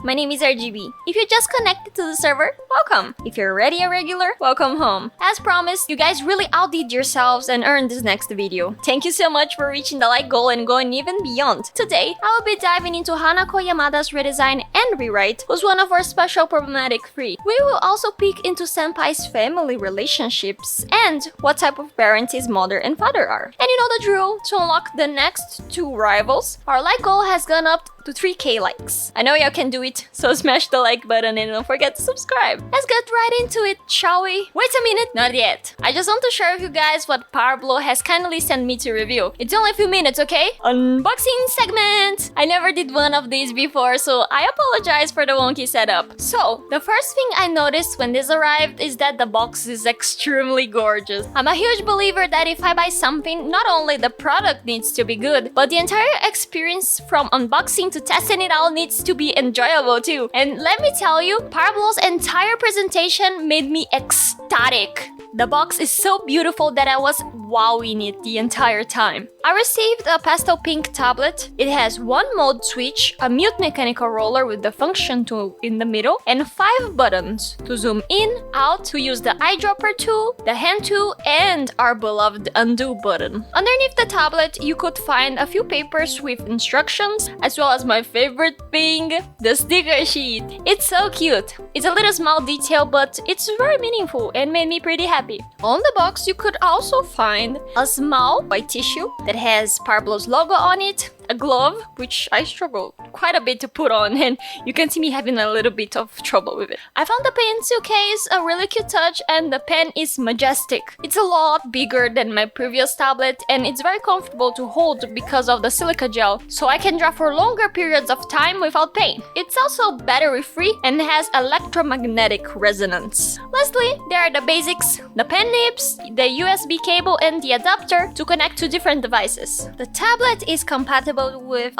my name is RGB. If you just connected to the server, welcome. If you're already a regular, welcome home. As promised, you guys really outdid yourselves and earned this next video. Thank you so much for reaching the like goal and going even beyond. Today, I will be diving into Hanako Yamada's redesign and rewrite, who's one of our special problematic 3. We will also peek into Senpai's family relationships and what type of parent his mother and father are. And you know the drill, to unlock the next 2 rivals, our like goal has gone up to 3k likes. I know y'all can do it, so smash the like button and don't forget to subscribe. Let's get right into it, shall we? Wait a minute, not yet. I just want to share with you guys what Pablo has kindly sent me to review. It's only a few minutes, okay? Unboxing segment! I never did one of these before, so I apologize for the wonky setup. So, the first thing I noticed when this arrived is that the box is extremely gorgeous. I'm a huge believer that if I buy something, not only the product needs to be good, but the entire experience from unboxing to testing it out needs to be enjoyable too. And let me tell you, Pablo's entire presentation made me ecstatic. The box is so beautiful that I was wowing it the entire time. I received a pastel pink tablet. It has 1 mode switch, a mute mechanical roller with the function tool in the middle, and 5 buttons to zoom in, out, to use the eyedropper tool, the hand tool, and our beloved undo button. Underneath the tablet, you could find a few papers with instructions, as well as my favorite thing, the sticker sheet. It's so cute. It's a little small detail, but it's very meaningful and made me pretty happy. On the box, you could also find a small white tissue that has Pablo's logo on it, a glove, which I struggled quite a bit to put on, and you can see me having a little bit of trouble with it. I found the pencil case a really cute touch, and the pen is majestic. It's a lot bigger than my previous tablet, and it's very comfortable to hold because of the silica gel, so I can draw for longer periods of time without pain. It's also battery-free and has electromagnetic resonance. Lastly, there are the basics, the pen nibs, the USB cable, and the adapter to connect to different devices. The tablet is compatible with,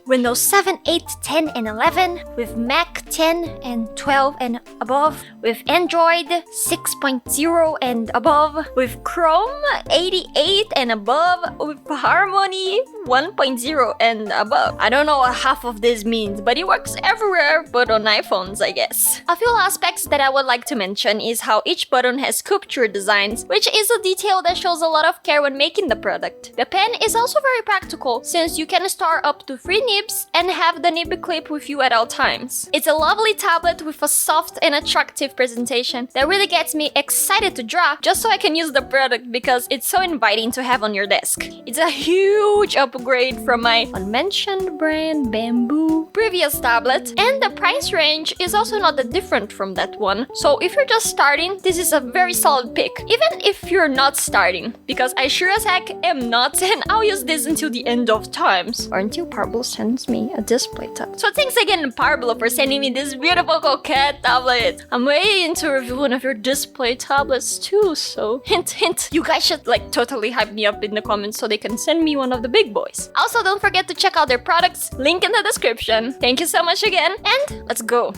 Windows 7, 8, 10, and 11, with Mac 10 and 12 and above, with Android 6.0 and above, with Chrome 88 and above, with Harmony 1.0 and above. I don't know what half of this means, but it works everywhere but on iPhones, I guess. A few aspects that I would like to mention is how each button has sculpture designs, which is a detail that shows a lot of care when making the product. The pen is also very practical, since you can store up to 3 nibs and have the nib clip with you at all times. It's a lovely tablet with a soft and attractive presentation that really gets me excited to draw just so I can use the product because it's so inviting to have on your desk. It's a huge upgrade from my unmentioned brand Bamboo previous tablet, and the price range is also not that different from that one. So if you're just starting, this is a very solid pick, even if you're not starting, because I sure as heck am not, and I'll use this until the end of times, or until Pablo sends me a display tablet. So thanks again, Pablo, for sending me this beautiful coquette tablet. I'm waiting to review one of your display tablets too, so hint hint, you guys should totally hype me up in the comments so they can send me one of the big boys. Also, don't forget to check out their products, link in the description. Thank you so much again, and let's go.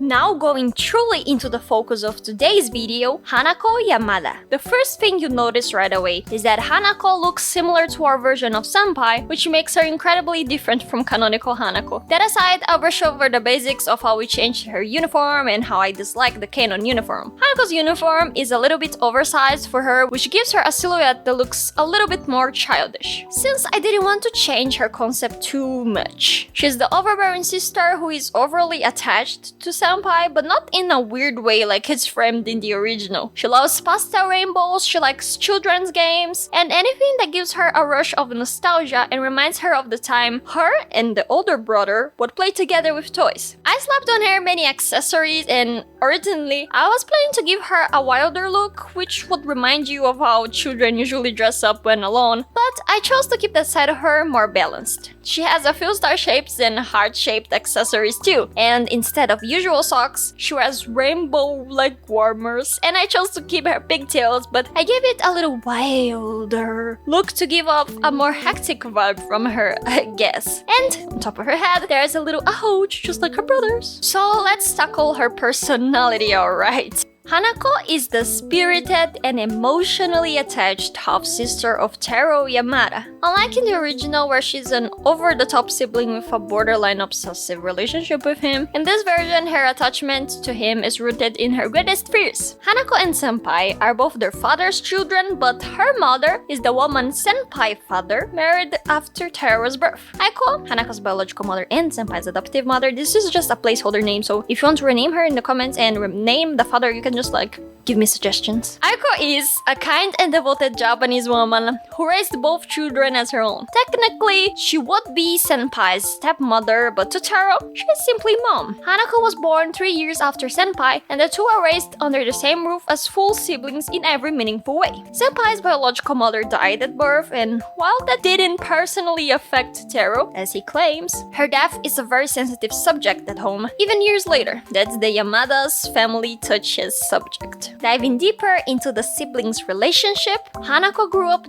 Now going truly into the focus of today's video, Hanako Yamada. The first thing you notice right away is that Hanako looks similar to our version of Senpai, which makes her incredibly different from canonical Hanako. That aside, I'll brush over the basics of how we changed her uniform and how I dislike the canon uniform. Hanako's uniform is a little bit oversized for her, which gives her a silhouette that looks a little bit more childish. Since I didn't want to change her concept too much. She's the overbearing sister who is overly attached to Senpai, but not in a weird way like it's framed in the original. She loves pastel rainbows, she likes children's games, and anything that gives her a rush of nostalgia and reminds her of the time her and the older brother would play together with toys. I slapped on her many accessories, and originally I was planning to give her a wilder look, which would remind you of how children usually dress up when alone, but I chose to keep that side of her more balanced. She has a few star shapes and heart-shaped accessories too, and instead of usual socks, she wears rainbow leg warmers, and I chose to keep her pigtails, but I gave it a little wilder look to give off a more hectic vibe from her, I guess. And on top of her head, there's a little ahouch, just like her brothers. So let's tackle her personality, alright? Hanako is the spirited and emotionally attached half-sister of Taro Yamada. Unlike in the original where she's an over-the-top sibling with a borderline obsessive relationship with him, in this version her attachment to him is rooted in her greatest fears. Hanako and Senpai are both their father's children, but her mother is the woman Senpai father married after Taro's birth. Aiko, Hanako's biological mother and Senpai's adoptive mother, this is just a placeholder name, so if you want to rename her in the comments and rename the father, you can just give me suggestions. Aiko is a kind and devoted Japanese woman who raised both children as her own. Technically, she would be Senpai's stepmother, but to Taro, she is simply mom. Hanako was born 3 years after Senpai, and the two are raised under the same roof as full siblings in every meaningful way. Senpai's biological mother died at birth, and while that didn't personally affect Taro, as he claims, her death is a very sensitive subject at home, even years later. That's the Yamada's family touches subject. Diving deeper into the siblings' relationship, Hanako grew up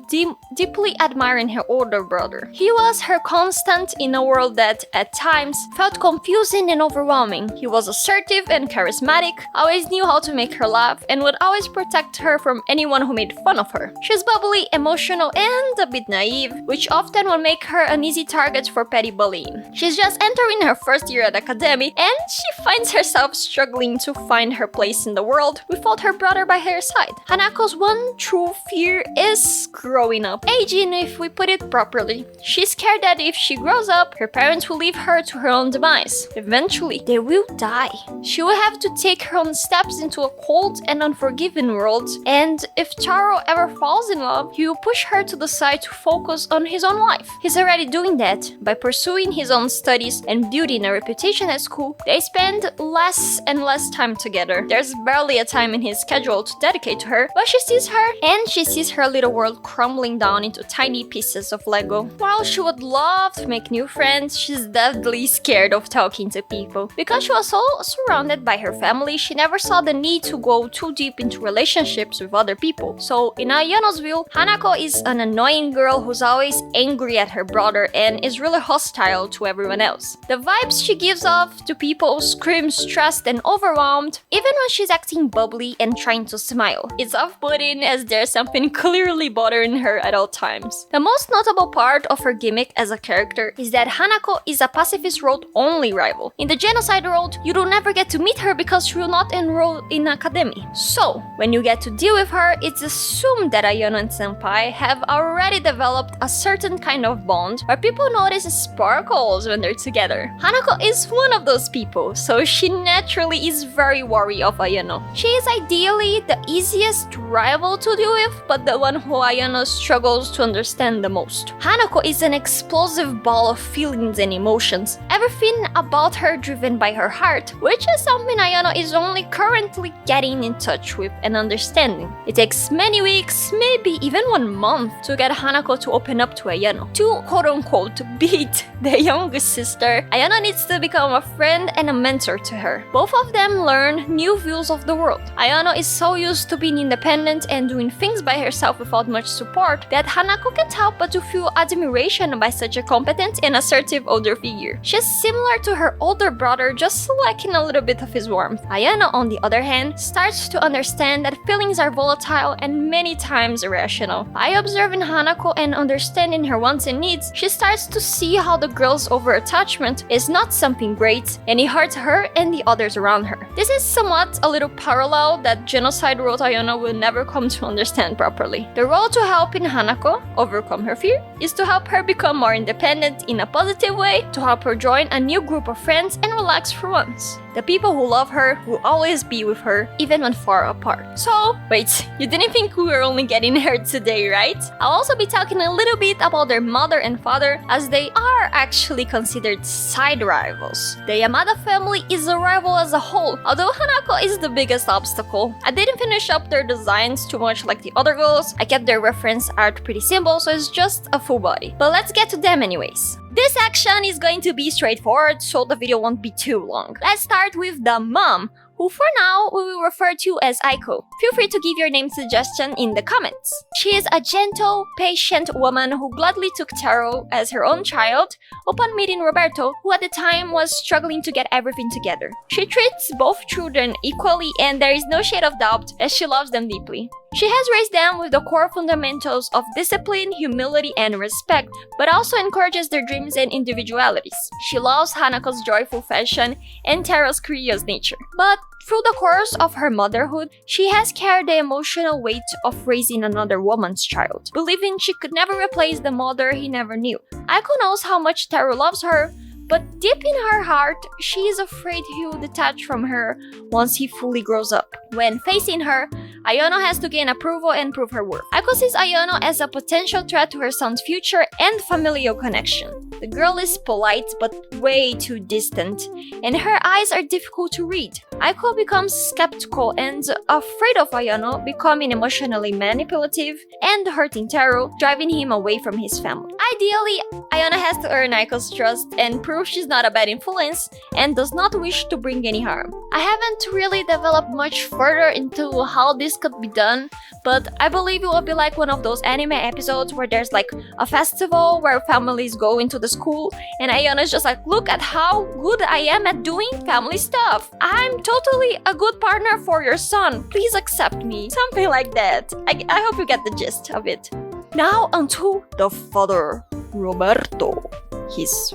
deeply admiring her older brother. He was her constant in a world that, at times, felt confusing and overwhelming. He was assertive and charismatic, always knew how to make her laugh, and would always protect her from anyone who made fun of her. She's bubbly, emotional, and a bit naive, which often will make her an easy target for petty bullying. She's just entering her first year at academy, and she finds herself struggling to find her place in the world without her brother by her side. Hanako's one true fear is growing up. Aging, if we put it properly. She's scared that if she grows up, her parents will leave her to her own demise. Eventually, they will die. She will have to take her own steps into a cold and unforgiving world, and if Taro ever falls in love, he will push her to the side to focus on his own life. He's already doing that. By pursuing his own studies and building a reputation at school, they spend less and less time together. There's barely a time in his schedule to dedicate to her, but she sees her, and she sees her little world crumbling down into tiny pieces of Lego. While she would love to make new friends, she's deathly scared of talking to people. Because she was so surrounded by her family, she never saw the need to go too deep into relationships with other people. So, in Ayano's view, Hanako is an annoying girl who's always angry at her brother and is really hostile to everyone else. The vibes she gives off to people scream stressed and overwhelmed, even when she's acting bubbly and trying to smile. It's off-putting as there's something clearly bothering her at all times. The most notable part of her gimmick as a character is that Hanako is a pacifist road-only rival. In the genocide road, you don't ever get to meet her because she will not enroll in academy. So, when you get to deal with her, it's assumed that Ayano and Senpai have already developed a certain kind of bond where people notice sparkles when they're together. Hanako is one of those people, so she naturally is very wary of Ayano. She is ideally the easiest rival to deal with, but the one who Ayano struggles to understand the most. Hanako is an explosive ball of feelings and emotions, everything about her driven by her heart, which is something Ayano is only currently getting in touch with and understanding. It takes many weeks, maybe even 1 month, to get Hanako to open up to Ayano. To quote-unquote beat the youngest sister, Ayano needs to become a friend and a mentor to her. Both of them learn new views of the world. Ayano is so used to being independent and doing things by herself without much support that Hanako can't help but to feel admiration by such a competent and assertive older figure. She's similar to her older brother, just lacking a little bit of his warmth. Ayano, on the other hand, starts to understand that feelings are volatile and many times irrational. By observing Hanako and understanding her wants and needs, she starts to see how the girl's over-attachment is not something great, and it hurts her and the others around her. This is somewhat a little parallel that genocide road Ayano will never come to understand properly. The role to helping Hanako overcome her fear is to help her become more independent in a positive way, to help her join a new group of friends and relax for once. The people who love her will always be with her, even when far apart. So, wait, you didn't think we were only getting her today, right? I'll also be talking a little bit about their mother and father, as they are actually considered side rivals. The Yamada family is a rival as a whole, although Hanako is the biggest obstacle. I didn't finish up their designs too much like the other girls. I kept their reference art pretty simple, so it's just a full body. But let's get to them anyways. This section is going to be straightforward, so the video won't be too long. Let's start with the mom, who for now we will refer to as Aiko. Feel free to give your name suggestion in the comments. She is a gentle, patient woman who gladly took Taro as her own child upon meeting Roberto, who at the time was struggling to get everything together. She treats both children equally, and there is no shade of doubt as she loves them deeply. She has raised them with the core fundamentals of discipline, humility, and respect, but also encourages their dreams and individualities. She loves Hanako's joyful fashion and Taro's curious nature. But through the course of her motherhood, she has carried the emotional weight of raising another woman's child, believing she could never replace the mother he never knew. Aiko knows how much Taro loves her, but deep in her heart, she is afraid he will detach from her once he fully grows up. When facing her, Ayano has to gain approval and prove her worth. Aiko sees Ayano as a potential threat to her son's future and familial connection. The girl is polite but way too distant, and her eyes are difficult to read. Aiko becomes skeptical and afraid of Ayano becoming emotionally manipulative and hurting Taro, driving him away from his family. Ideally, Ayano has to earn Aiko's trust and prove she's not a bad influence and does not wish to bring any harm. I haven't really developed much further into how this could be done, but I believe it will be like one of those anime episodes where there's like a festival where families go into the school and Ayano's just like, look at how good I am at doing family stuff. I'm totally a good partner for your son. Please accept me. Something like that. I hope you get the gist of it. Now onto the father, Roberto. He's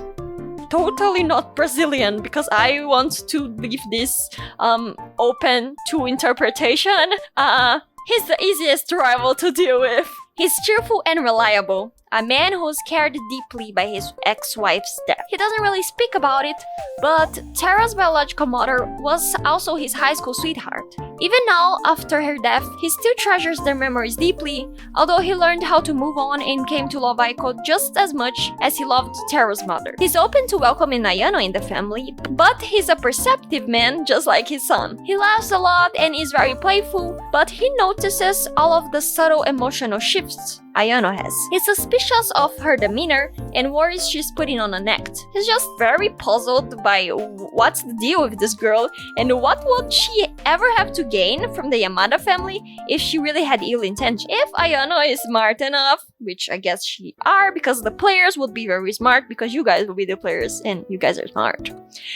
totally not Brazilian because I want to leave this open to interpretation. He's the easiest rival to deal with. He's cheerful and reliable, a man who's cared deeply by his ex-wife's death. He doesn't really speak about it, but Tara's biological mother was also his high school sweetheart. Even now, after her death, he still treasures their memories deeply, although he learned how to move on and came to love Aiko just as much as he loved Tara's mother. He's open to welcoming Ayano in the family, but he's a perceptive man just like his son. He laughs a lot and is very playful, but he notices all of the subtle emotional shifts Ayano has. He's suspicious of her demeanor and worries she's putting on an act. He's just very puzzled by what's the deal with this girl and what would she ever have to gain from the Yamada family if she really had ill intention. If Ayano is smart enough, which I guess she are because the players would be very smart because you guys will be the players and you guys are smart.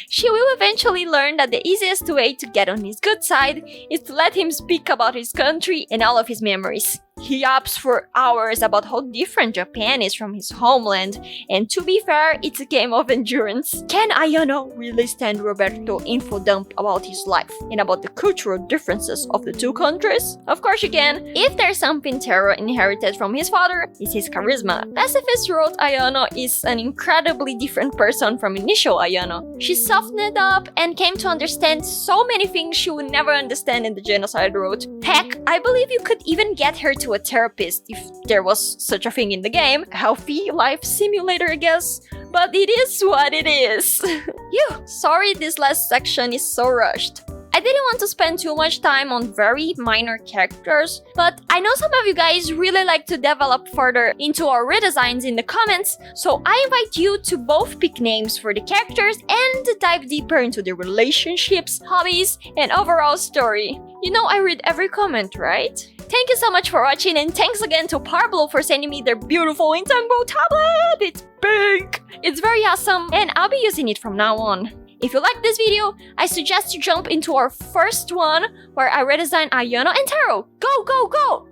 She will eventually learn that the easiest way to get on his good side is to let him speak about his country and all of his memories. He yaps for hours about how different Japan is from his homeland, and to be fair, it's a game of endurance. Can Ayano really stand Roberto info dump about his life and about the cultural differences of the two countries? Of course you can. If there's something Taro inherited from his father, it's his charisma. Pacifist wrote Ayano is an incredibly different person from initial Ayano. She softened up and came to understand so many things she would never understand in the genocide wrote. Heck, I believe you could even get her to a therapist if there was such a thing in the game. Healthy life simulator, I guess. But it is what it is. Sorry this last section is so rushed. I didn't want to spend too much time on very minor characters, but I know some of you guys really like to develop further into our redesigns in the comments, so I invite you to both pick names for the characters and dive deeper into their relationships, hobbies, and overall story. You know I read every comment, right? Thank you so much for watching, and thanks again to Pablo for sending me their beautiful Intangbo tablet! It's big! It's very awesome, and I'll be using it from now on. If you like this video, I suggest you jump into our first one where I redesign Ayano and Taro. Go, go, go!